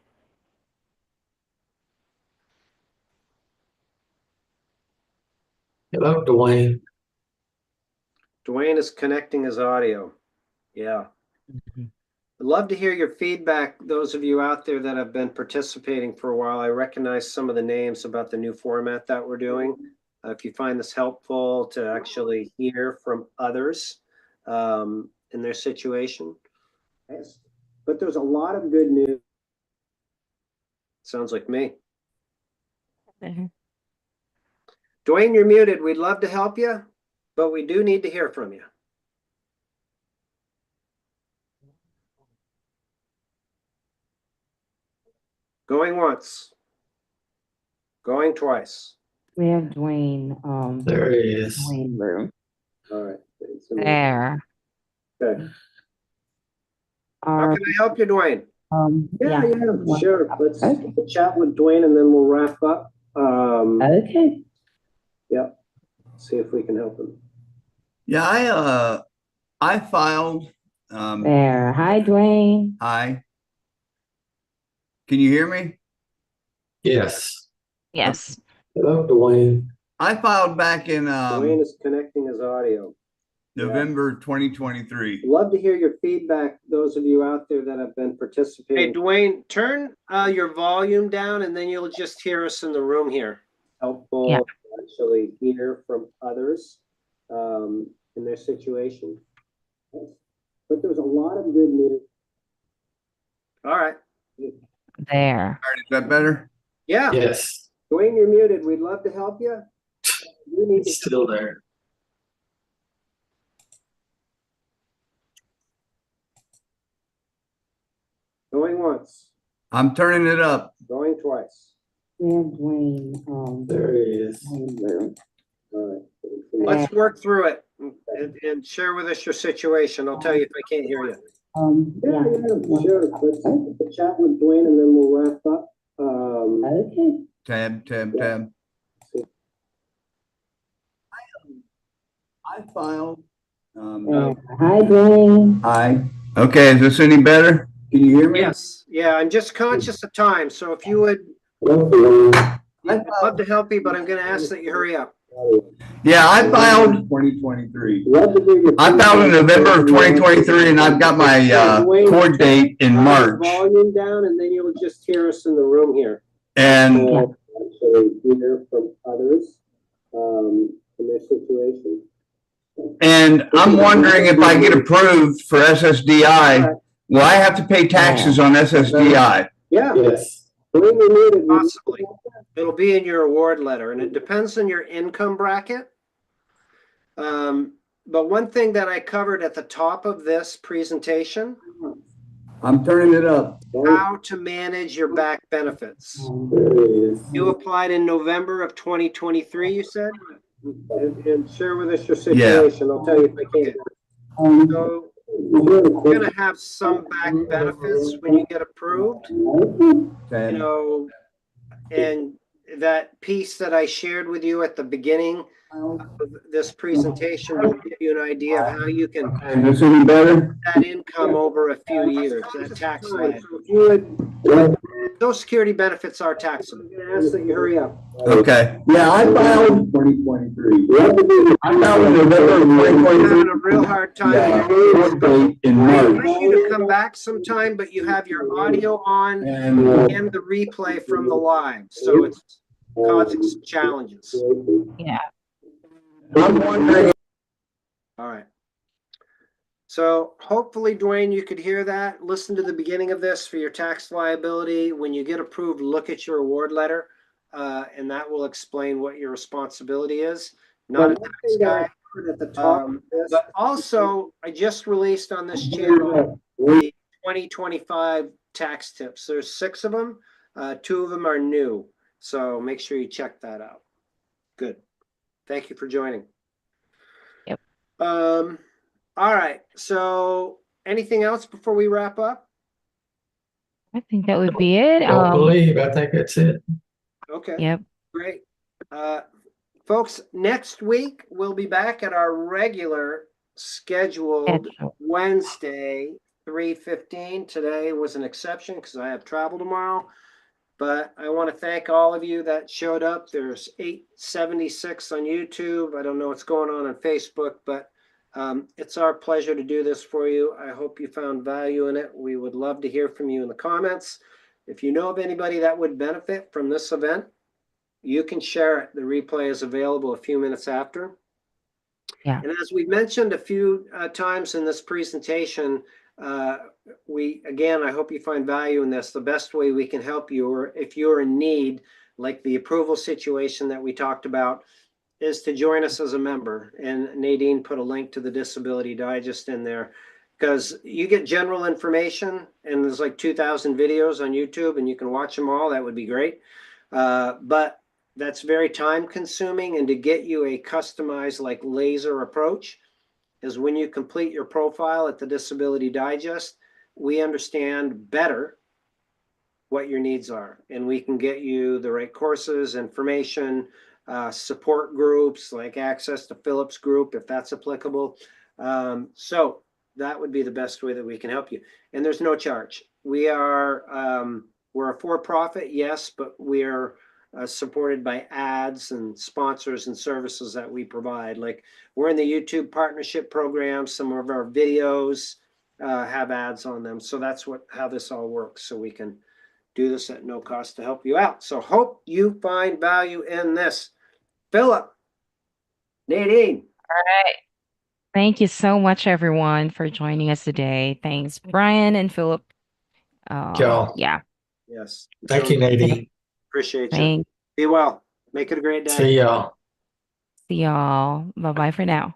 Hello, Dwayne. Dwayne is connecting his audio. Yeah. Mhm. I'd love to hear your feedback, those of you out there that have been participating for a while. I recognize some of the names about the new format that we're doing. If you find this helpful to actually hear from others in their situation. Yes. But there's a lot of good news. Sounds like me. Mhm. Dwayne, you're muted. We'd love to help you, but we do need to hear from you. Going once. Going twice. We have Dwayne There he is. waiting room. All right. There. Okay. How can I help you, Dwayne? Yeah, sure. Let's chat with Dwayne and then we'll wrap up. Okay. Yep. See if we can help him. Yeah, I filed. There. Hi, Dwayne. Hi. Can you hear me? Yes. Yes. Hello, Dwayne. I filed back in Dwayne is connecting his audio. November 2023. Love to hear your feedback, those of you out there that have been participating. Hey, Dwayne, turn your volume down and then you'll just hear us in the room here. Helpful to actually hear from others in their situation. But there's a lot of good news. All right. There. All right, is that better? Yeah. Yes. Dwayne, you're muted. We'd love to help you. You need to It's still there. going once, I'm turning it up. going twice. We have Dwayne There he is. waiting room. All right. Let's work through it and share with us your situation. I'll tell you if I can't hear you. Sure. Let's chat with Dwayne and then we'll wrap up. Okay. Tab. I filed. Hi, Dwayne. Hi. Okay, is this any better? Can you hear me? Yes. Yeah, I'm just conscious of time. So if you would, I'd love to help you, but I'm going to ask that you hurry up. Yeah, I filed 2023. I filed in November of 2023, and I've got my court date in March. Volume down, and then you'll just hear us in the room here. And Actually hear from others in their situation. I'm wondering if I get approved for SSDI, will I have to pay taxes on SSDI? Yeah. Yes. Possibly. It'll be in your award letter, and it depends on your income bracket. But one thing that I covered at the top of this presentation, I'm turning it up. how to manage your back benefits. You applied in November of 2023, you said? And share with us your situation. I'll tell you if I can. So you're going to have some back benefits when you get approved. You know, and that piece that I shared with you at the beginning of this pretation will give you an idea of how you can Is this any better? that income over a few years, that tax liability. Social Security benefits are taxable. I'm gonna ask that you hurry up. Okay. Yeah, I filed 2023. I filed in November of I'm 2023. having a real hard time. Court date in I March. invite you to come back sometime, but you have your audio on And and the replay from the live, so it's causing some challenges. Yeah. I'm wondering. All right. So hopefully, Dwayne, you could hear that. Listen to the beginning of this for your tax liability. When you get approved, look at your award letter. and that will explain what your responsibility is. Not a tax guy. But also, I just released on this channel the 2025 tax tips. There's 6 of them. 2 of them are new. So make sure you check that out. Good. Thank you for joining. Yep. All right. So anything else before we wrap up? I think that would be it. I think that's it. Okay. Yep. Great. Folks, next week we'll be back at our regular scheduled Wednesday, 3:15. Today was an exception because I have travel tomorrow. But I want to thank all of you that showed up. There's 876 on YouTube. I don't know what's going on Facebook, but it's our pleasure to do this for you. I hope you found value in it. We would love to hear from you in the comments. If you know of anybody that would benefit from this event, you can share it. The replay is available a few minutes after. Yeah. And as we mentioned a few times in this presentation, I hope you find value in this. The best way we can help you, or if you're in need, like the approval situation that we talked about, is to join us as a member. And Nadine put a link to the Disability Digest in there, because you get general information and there's like 2,000 videos on YouTube and you can watch them all. That would be great. But that's very time consuming, and to get you a customized, like, laser approach is when you complete your profile at the Disability Digest, we understand better what your needs are, and we can get you the right courses, information, support groups, like access to Philip's group, if that's applicable. So that would be the best way that we can help you. And there's no charge. We're a for-profit, yes, but we're supported by ads and sponsors and services that we provide. Like, we're in the YouTube partnership program. Some of our videos have ads on them. So that's how this all works. So we can do this at no cost to help you out. So hope you find value in this. Philip, Nadine. All right. Thank you so much, everyone, for joining us today. Thanks, Brian and Philip. Yeah. Yes. Thank you, Nadine. Appreciate you. Thanks. Be well. Make it a great day. See y'all. See y'all. Bye-bye for now.